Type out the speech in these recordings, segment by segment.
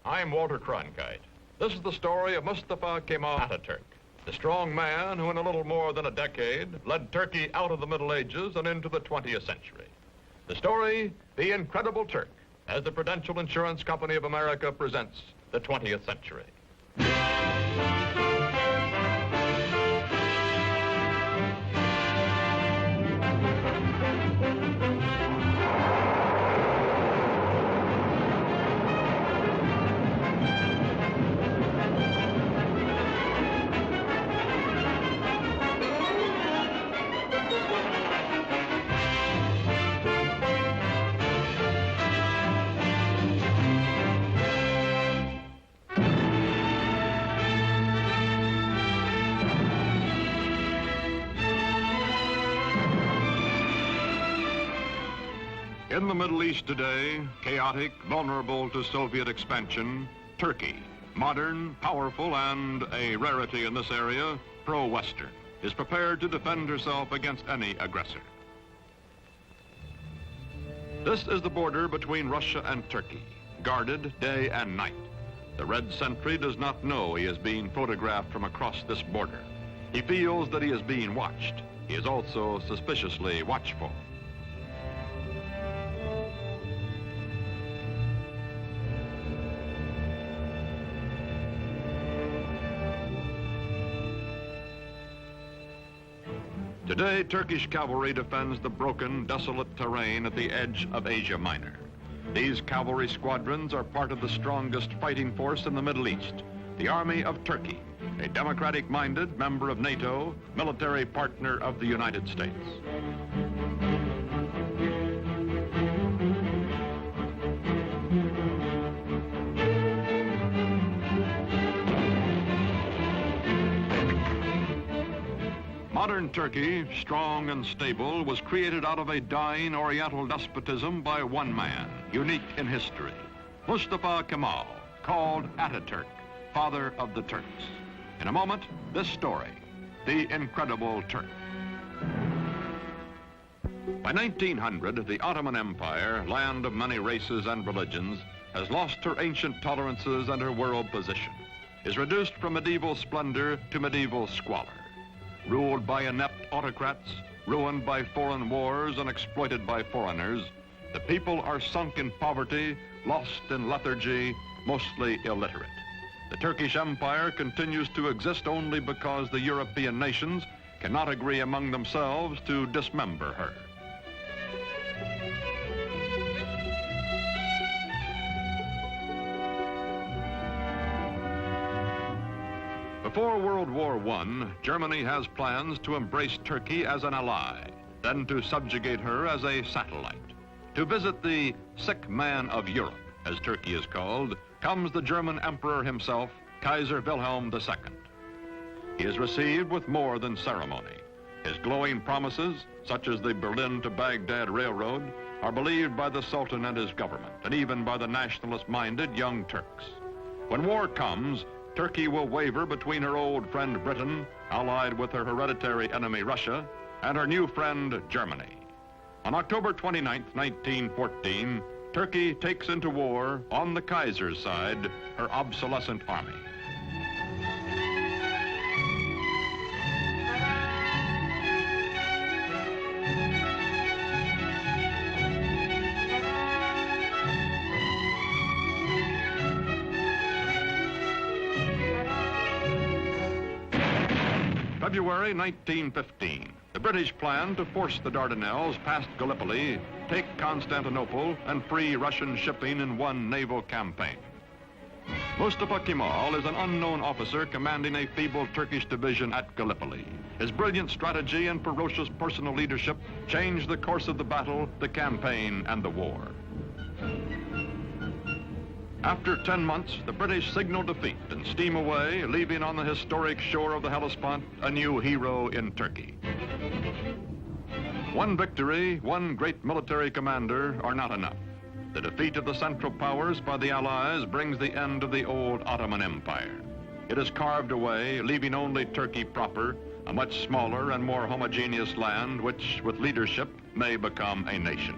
I'm Walter Cronkite. This is the story of Mustafa Kemal Atatürk, the strong man who in a little more than a decade led Turkey out of the Middle Ages and into the 20th century. The story, The Incredible Turk, as the Prudential Insurance Company of America presents the 20th century. In the Middle East today, chaotic, vulnerable to Soviet expansion, Turkey, modern, powerful, and a rarity in this area, pro-Western, is prepared to defend herself against any aggressor. This is the border between Russia and Turkey, guarded day and night. The red sentry does not know he is being photographed from across this border. He feels that he is being watched. He is also suspiciously watchful. Today, Turkish cavalry defends the broken, desolate terrain at the edge of Asia Minor. These cavalry squadrons are part of the strongest fighting force in the Middle East, the Army of Turkey, a democratic-minded member of NATO, military partner of the United States. Modern Turkey, strong and stable, was created out of a dying Oriental despotism by one man, unique in history, Mustafa Kemal, called Atatürk, father of the Turks. In a moment, this story, The Incredible Turk. By 1900, the Ottoman Empire, land of many races and religions, has lost her ancient tolerances and her world position, is reduced from medieval splendor to medieval squalor. Ruled by inept autocrats, ruined by foreign wars and exploited by foreigners, the people are sunk in poverty, lost in lethargy, mostly illiterate. The Turkish Empire continues to exist only because the European nations cannot agree among themselves to dismember her. Before World War I, Germany has plans to embrace Turkey as an ally, then to subjugate her as a satellite. To visit the sick man of Europe, as Turkey is called, comes the German Emperor himself, Kaiser Wilhelm II. He is received with more than ceremony. His glowing promises, such as the Berlin to Baghdad Railroad, are believed by the Sultan and his government, and even by the nationalist-minded Young Turks. When war comes, Turkey will waver between her old friend Britain, allied with her hereditary enemy Russia, and her new friend Germany. On October 29, 1914, Turkey takes into war, on the Kaiser's side, her obsolescent army. February 1915, the British plan to force the Dardanelles past Gallipoli, take Constantinople, and free Russian shipping in one naval campaign. Mustafa Kemal is an unknown officer commanding a feeble Turkish division at Gallipoli. His brilliant strategy and ferocious personal leadership changed the course of the battle, the campaign, and the war. After 10 months, the British signal defeat and steam away, leaving on the historic shore of the Hellespont a new hero in Turkey. One victory, one great military commander are not enough. The defeat of the Central Powers by the Allies brings the end of the old Ottoman Empire. It is carved away, leaving only Turkey proper, a much smaller and more homogeneous land which, with leadership, may become a nation.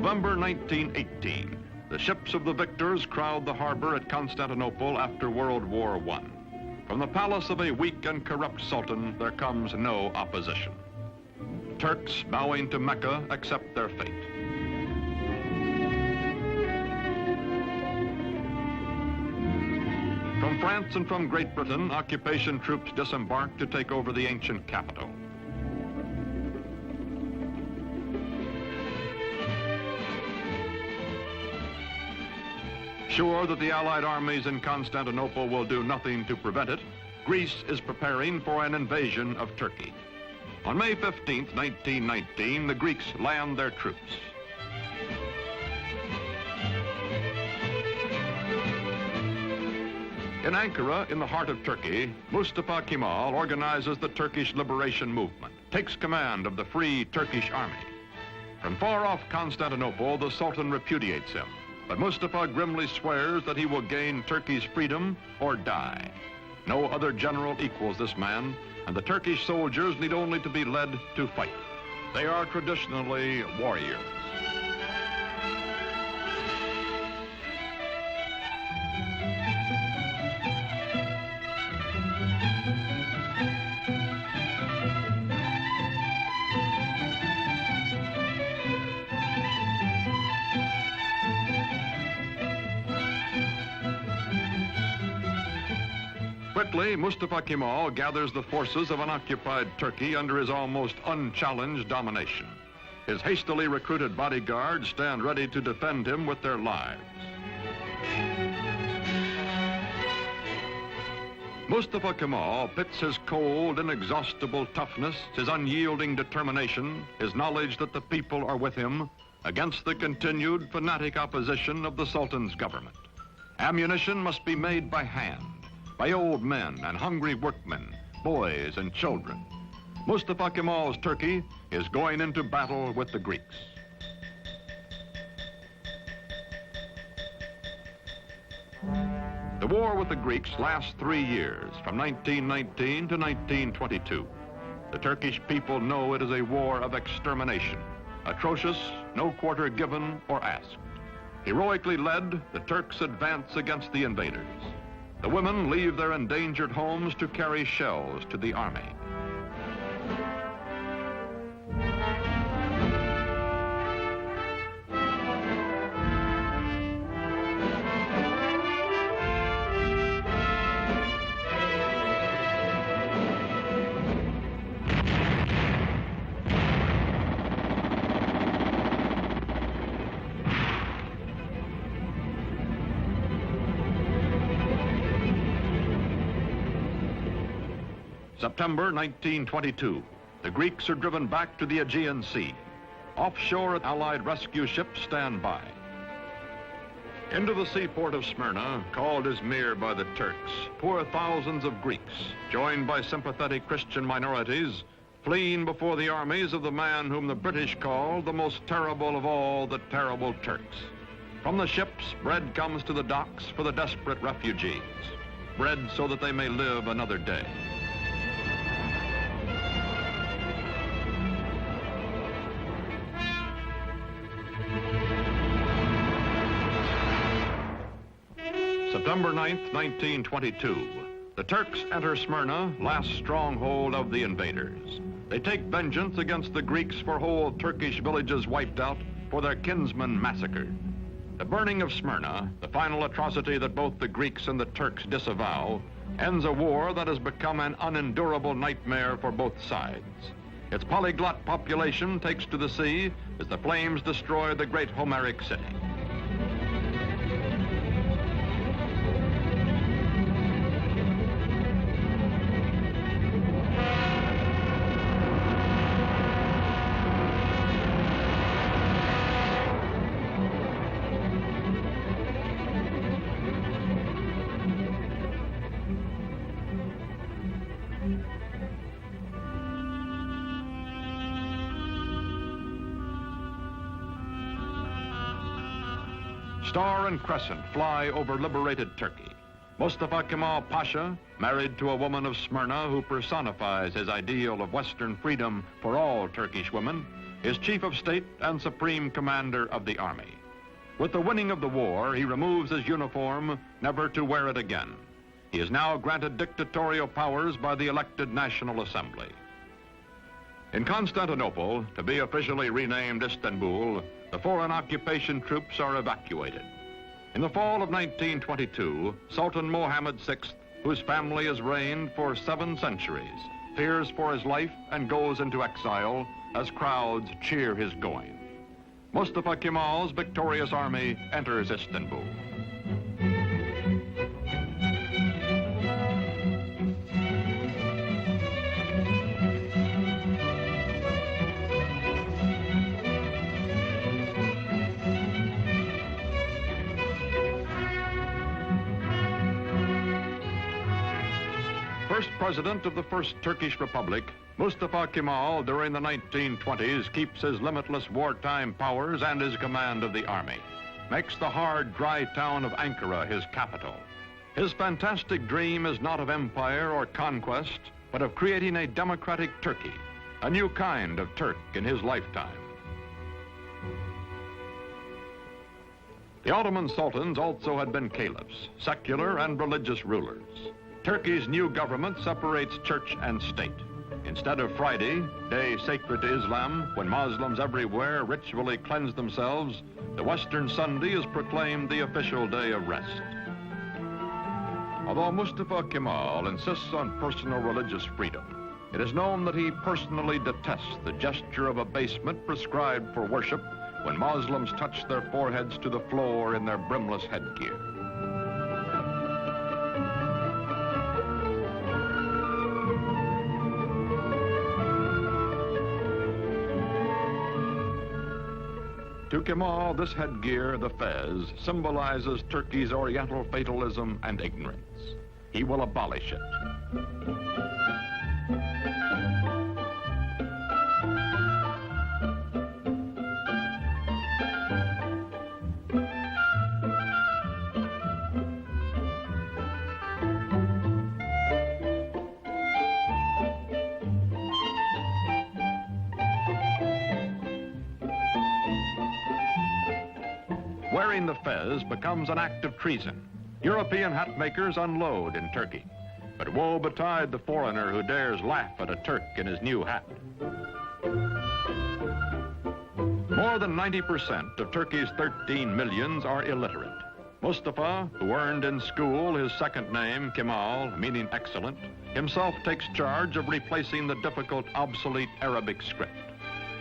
November 1918. The ships of the victors crowd the harbor at Constantinople after World War I. From the palace of a weak and corrupt sultan, there comes no opposition. Turks bowing to Mecca accept their fate. From France and from Great Britain, occupation troops disembark to take over the ancient capital. Sure that the Allied armies in Constantinople will do nothing to prevent it, Greece is preparing for an invasion of Turkey. On May 15, 1919, the Greeks land their troops. In Ankara, in the heart of Turkey, Mustafa Kemal organizes the Turkish liberation movement, takes command of the Free Turkish Army. From far off Constantinople, the Sultan repudiates him, but Mustafa grimly swears that he will gain Turkey's freedom or die. No other general equals this man, and the Turkish soldiers need only to be led to fight. They are traditionally warriors. Quickly, Mustafa Kemal gathers the forces of unoccupied Turkey under his almost unchallenged domination. His hastily recruited bodyguards stand ready to defend him with their lives. Mustafa Kemal pits his cold, inexhaustible toughness, his unyielding determination, his knowledge that the people are with him, against the continued fanatic opposition of the Sultan's government. Ammunition must be made by hand, by old men and hungry workmen, boys and children. Mustafa Kemal's Turkey is going into battle with the Greeks. The war with the Greeks lasts 3 years, from 1919 to 1922. The Turkish people know it is a war of extermination, atrocious, no quarter given or asked. Heroically led, the Turks advance against the invaders. The women leave their endangered homes to carry shells to the army. September 1922, the Greeks are driven back to the Aegean Sea. Offshore, Allied rescue ships stand by. Into the seaport of Smyrna, called Izmir by the Turks, pour thousands of Greeks, joined by sympathetic Christian minorities, fleeing before the armies of the man whom the British called the most terrible of all the terrible Turks. From the ships, bread comes to the docks for the desperate refugees. Bread so that they may live another day. September 9th, 1922. The Turks enter Smyrna, last stronghold of the invaders. They take vengeance against the Greeks for whole Turkish villages wiped out, for their kinsmen massacred. The burning of Smyrna, the final atrocity that both the Greeks and the Turks disavow, ends a war that has become an unendurable nightmare for both sides. Its polyglot population takes to the sea as the flames destroy the great Homeric city. Star and crescent fly over liberated Turkey. Mustafa Kemal Pasha, married to a woman of Smyrna who personifies his ideal of Western freedom for all Turkish women, is Chief of State and Supreme Commander of the Army. With the winning of the war, he removes his uniform, never to wear it again. He is now granted dictatorial powers by the elected National Assembly. In Constantinople, to be officially renamed Istanbul, the foreign occupation troops are evacuated. In the fall of 1922, Sultan Mohammed VI, whose family has reigned for 7 centuries, fears for his life and goes into exile as crowds cheer his going. Mustafa Kemal's victorious army enters Istanbul. First president of the First Turkish Republic, Mustafa Kemal, during the 1920s, keeps his limitless wartime powers and his command of the army, makes the hard, dry town of Ankara his capital. His fantastic dream is not of empire or conquest, but of creating a democratic Turkey, a new kind of Turk in his lifetime. The Ottoman sultans also had been caliphs, secular and religious rulers. Turkey's new government separates church and state. Instead of Friday, day sacred to Islam, when Muslims everywhere ritually cleanse themselves, the Western Sunday is proclaimed the official day of rest. Although Mustafa Kemal insists on personal religious freedom, it is known that he personally detests the gesture of abasement prescribed for worship when Muslims touch their foreheads to the floor in their brimless headgear. To Kemal, this headgear, the fez, symbolizes Turkey's Oriental fatalism and ignorance. He will abolish it. Wearing the fez becomes an act of treason. European hat makers unload in Turkey. But woe betide the foreigner who dares laugh at a Turk in his new hat. More than 90% of Turkey's 13 millions are illiterate. Mustafa, who earned in school his second name, Kemal, meaning excellent, himself takes charge of replacing the difficult, obsolete Arabic script.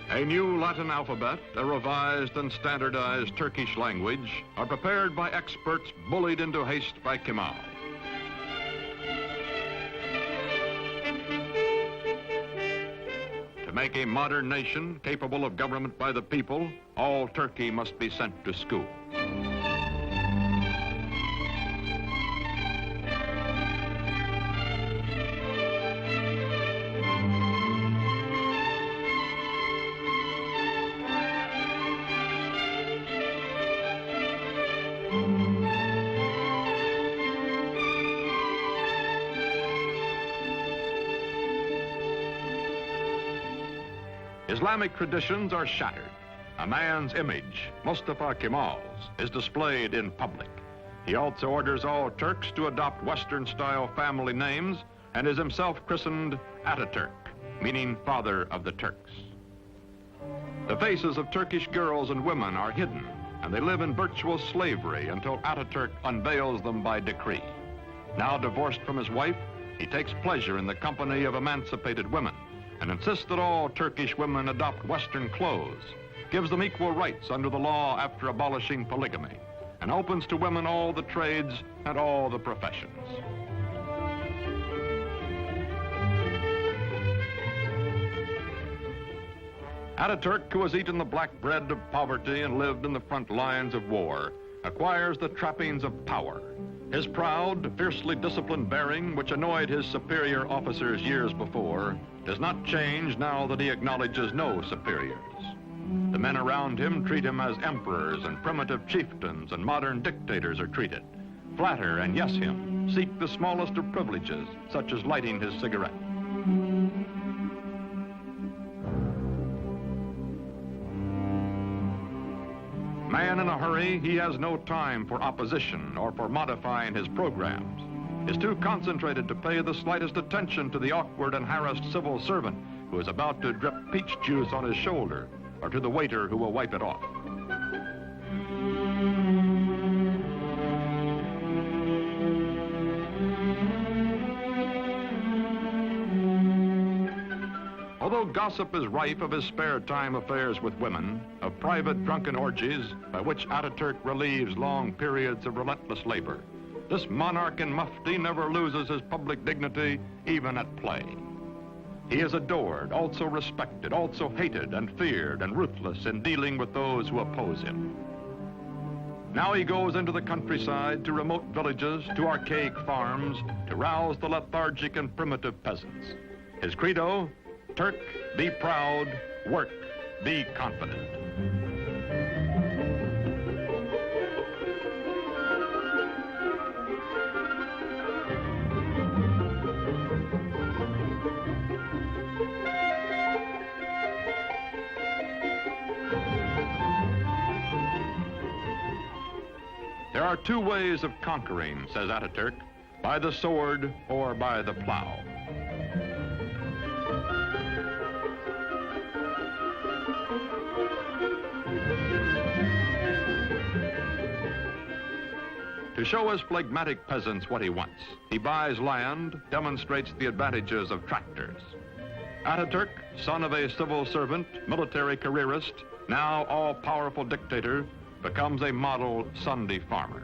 A new Latin alphabet, a revised and standardized Turkish language are prepared by experts bullied into haste by Kemal. To make a modern nation capable of government by the people, all Turkey must be sent to school. Islamic traditions are shattered. A man's image, Mustafa Kemal's, is displayed in public. He also orders all Turks to adopt Western-style family names and is himself christened Atatürk, meaning father of the Turks. The faces of Turkish girls and women are hidden, and they live in virtual slavery until Atatürk unveils them by decree. Now divorced from his wife, he takes pleasure in the company of emancipated women and insists that all Turkish women adopt Western clothes, gives them equal rights under the law after abolishing polygamy, and opens to women all the trades and all the professions. Atatürk, who has eaten the black bread of poverty and lived in the front lines of war, acquires the trappings of power. His proud, fiercely disciplined bearing, which annoyed his superior officers years before, does not change now that he acknowledges no superiors. The men around him treat him as emperors and primitive chieftains, and modern dictators are treated. Flatter and yes him, seek the smallest of privileges, such as lighting his cigarette. Man in a hurry, he has no time for opposition or for modifying his programs. Is too concentrated to pay the slightest attention to the awkward and harassed civil servant who is about to drip peach juice on his shoulder, or to the waiter who will wipe it off. Although gossip is rife of his spare time affairs with women, of private drunken orgies by which Atatürk relieves long periods of relentless labor, this monarch in mufti never loses his public dignity, even at play. He is adored, also respected, also hated and feared and ruthless in dealing with those who oppose him. Now he goes into the countryside, to remote villages, to archaic farms, to rouse the lethargic and primitive peasants. His credo, Turk, be proud, work, be confident. There are two ways of conquering, says Atatürk, by the sword or by the plow. To show his phlegmatic peasants what he wants, he buys land, demonstrates the advantages of tractors. Atatürk, son of a civil servant, military careerist, now all-powerful dictator, becomes a model Sunday farmer.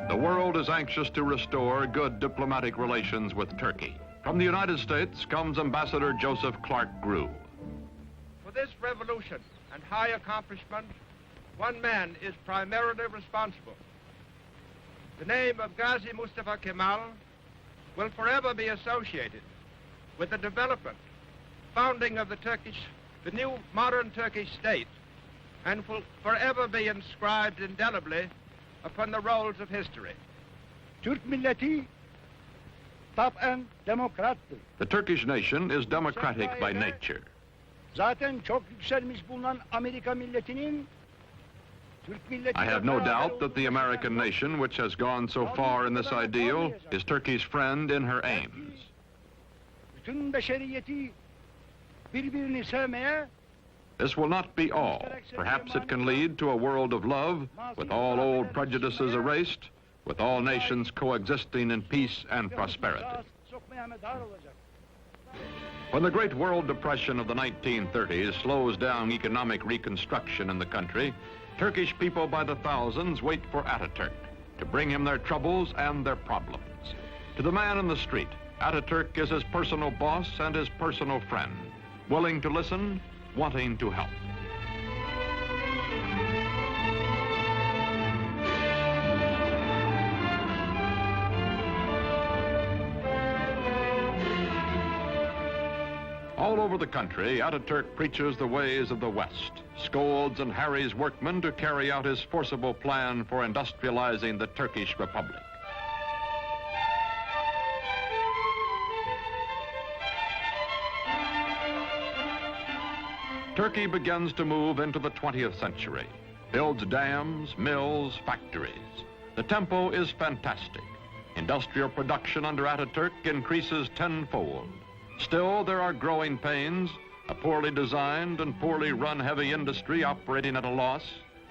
The world is anxious to restore good diplomatic relations with Turkey. From the United States comes Ambassador Joseph Clark Grew. For this revolution and high accomplishment, one man is primarily responsible. The name of Gazi Mustafa Kemal will forever be associated with the development, founding of the new modern Turkish state, and will forever be inscribed indelibly upon the rolls of history. Türk milleti taben demokrattır. The Turkish nation is democratic by nature. Zaten çok yükselmiş bulunan Amerika milletinin Türk milleti. I have no doubt that the American nation, which has gone so far in this ideal, is Turkey's friend in her aims. Bütün beşeriyeti birbirini sevmeye. This will not be all. Perhaps it can lead to a world of love, with all old prejudices erased, with all nations coexisting in peace and prosperity. When the Great World Depression of the 1930s slows down economic reconstruction in the country, Turkish people by the thousands wait for Atatürk to bring him their troubles and their problems. To the man in the street, Atatürk is his personal boss and his personal friend, willing to listen, wanting to help. All over the country, Atatürk preaches the ways of the West, scolds and harries workmen to carry out his forcible plan for industrializing the Turkish Republic. Turkey begins to move into the 20th century, builds dams, mills, factories. The tempo is fantastic. Industrial production under Atatürk increases tenfold. Still, there are growing pains, a poorly designed and poorly run heavy industry operating at a loss,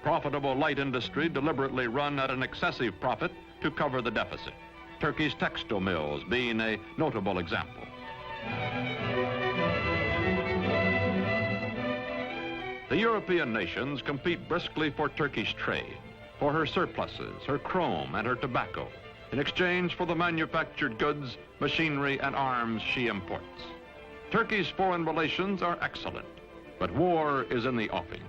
profitable light industry deliberately run at an excessive profit to cover the deficit. Turkey's textile mills being a notable example. The European nations compete briskly for Turkish trade, for her surpluses, her chrome, and her tobacco, in exchange for the manufactured goods, machinery, and arms she imports. Turkey's foreign relations are excellent, but war is in the offing.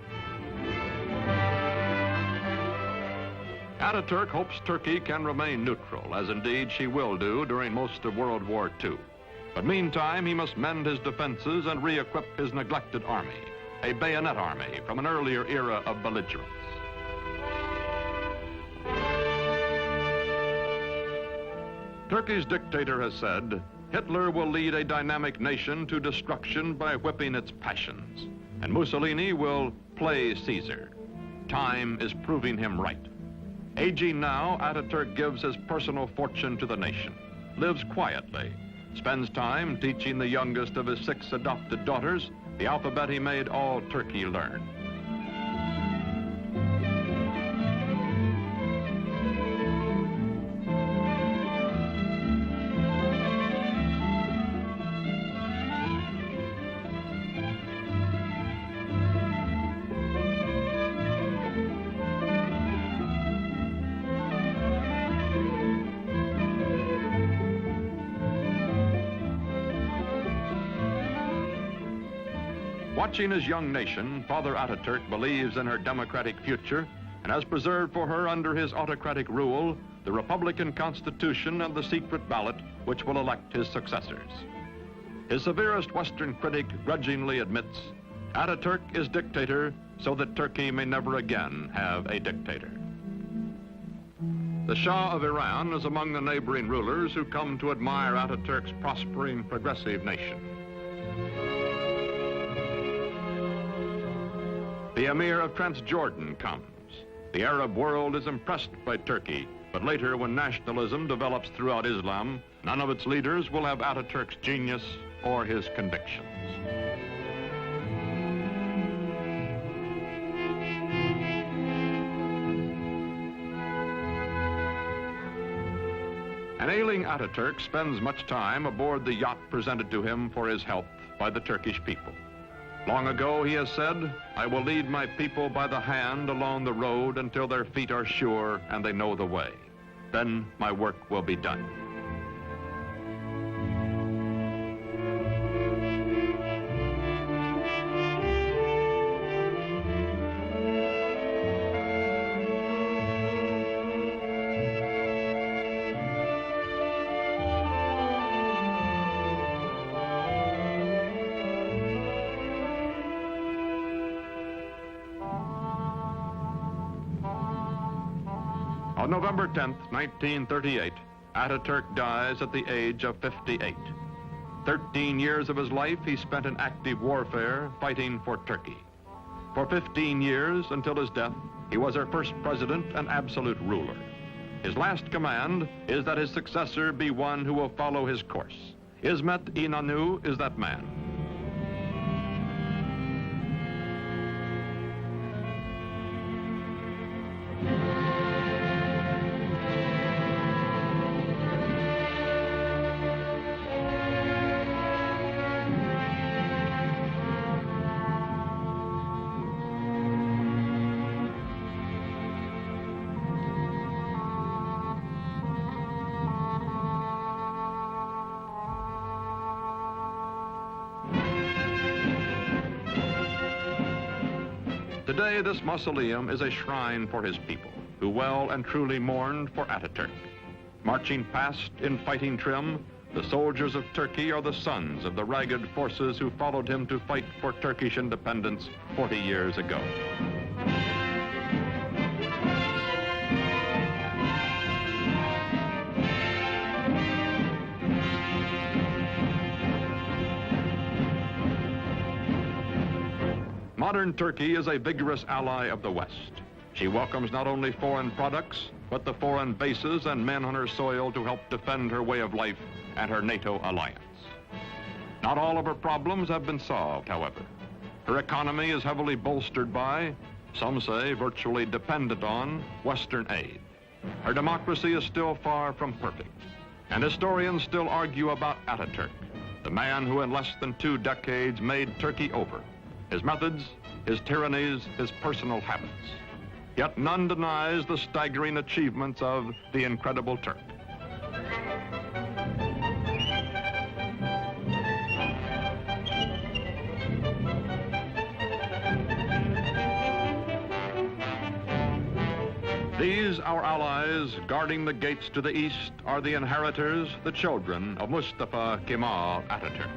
Atatürk hopes Turkey can remain neutral, as indeed she will do during most of World War II. But meantime, he must mend his defenses and re-equip his neglected army, a bayonet army from an earlier era of belligerence. Turkey's dictator has said, Hitler will lead a dynamic nation to destruction by whipping its passions, and Mussolini will play Caesar. Time is proving him right. Aging now, Atatürk gives his personal fortune to the nation, lives quietly, spends time teaching the youngest of his 6 adopted daughters the alphabet he made all Turkey learn. Watching his young nation, Father Atatürk believes in her democratic future and has preserved for her under his autocratic rule the Republican Constitution and the secret ballot which will elect his successors. His severest Western critic grudgingly admits, Atatürk is dictator so that Turkey may never again have a dictator. The Shah of Iran is among the neighboring rulers who come to admire Atatürk's prospering, progressive nation. The Emir of Transjordan comes. The Arab world is impressed by Turkey, but later when nationalism develops throughout Islam, none of its leaders will have Atatürk's genius or his convictions. An ailing Atatürk spends much time aboard the yacht presented to him for his health by the Turkish people. Long ago, he has said, I will lead my people by the hand along the road until their feet are sure and they know the way. Then my work will be done. On November 10th, 1938, Atatürk dies at the age of 58. 13 years of his life he spent in active warfare fighting for Turkey. For 15 years, until his death, he was our first president and absolute ruler. His last command is that his successor be one who will follow his course. İsmet İnönü is that man. Today, this mausoleum is a shrine for his people, who well and truly mourned for Atatürk. Marching past in fighting trim, the soldiers of Turkey are the sons of the ragged forces who followed him to fight for Turkish independence 40 years ago. Modern Turkey is a vigorous ally of the West. She welcomes not only foreign products, but the foreign bases and men on her soil to help defend her way of life and her NATO alliance. Not all of her problems have been solved, however. Her economy is heavily bolstered by, some say virtually dependent on, Western aid. Her democracy is still far from perfect, and historians still argue about Atatürk, the man who in less than 2 decades made Turkey over. His methods, his tyrannies, his personal habits. Yet none denies the staggering achievements of the incredible Turk. These, our allies, guarding the gates to the east, are the inheritors, the children of Mustafa Kemal Atatürk.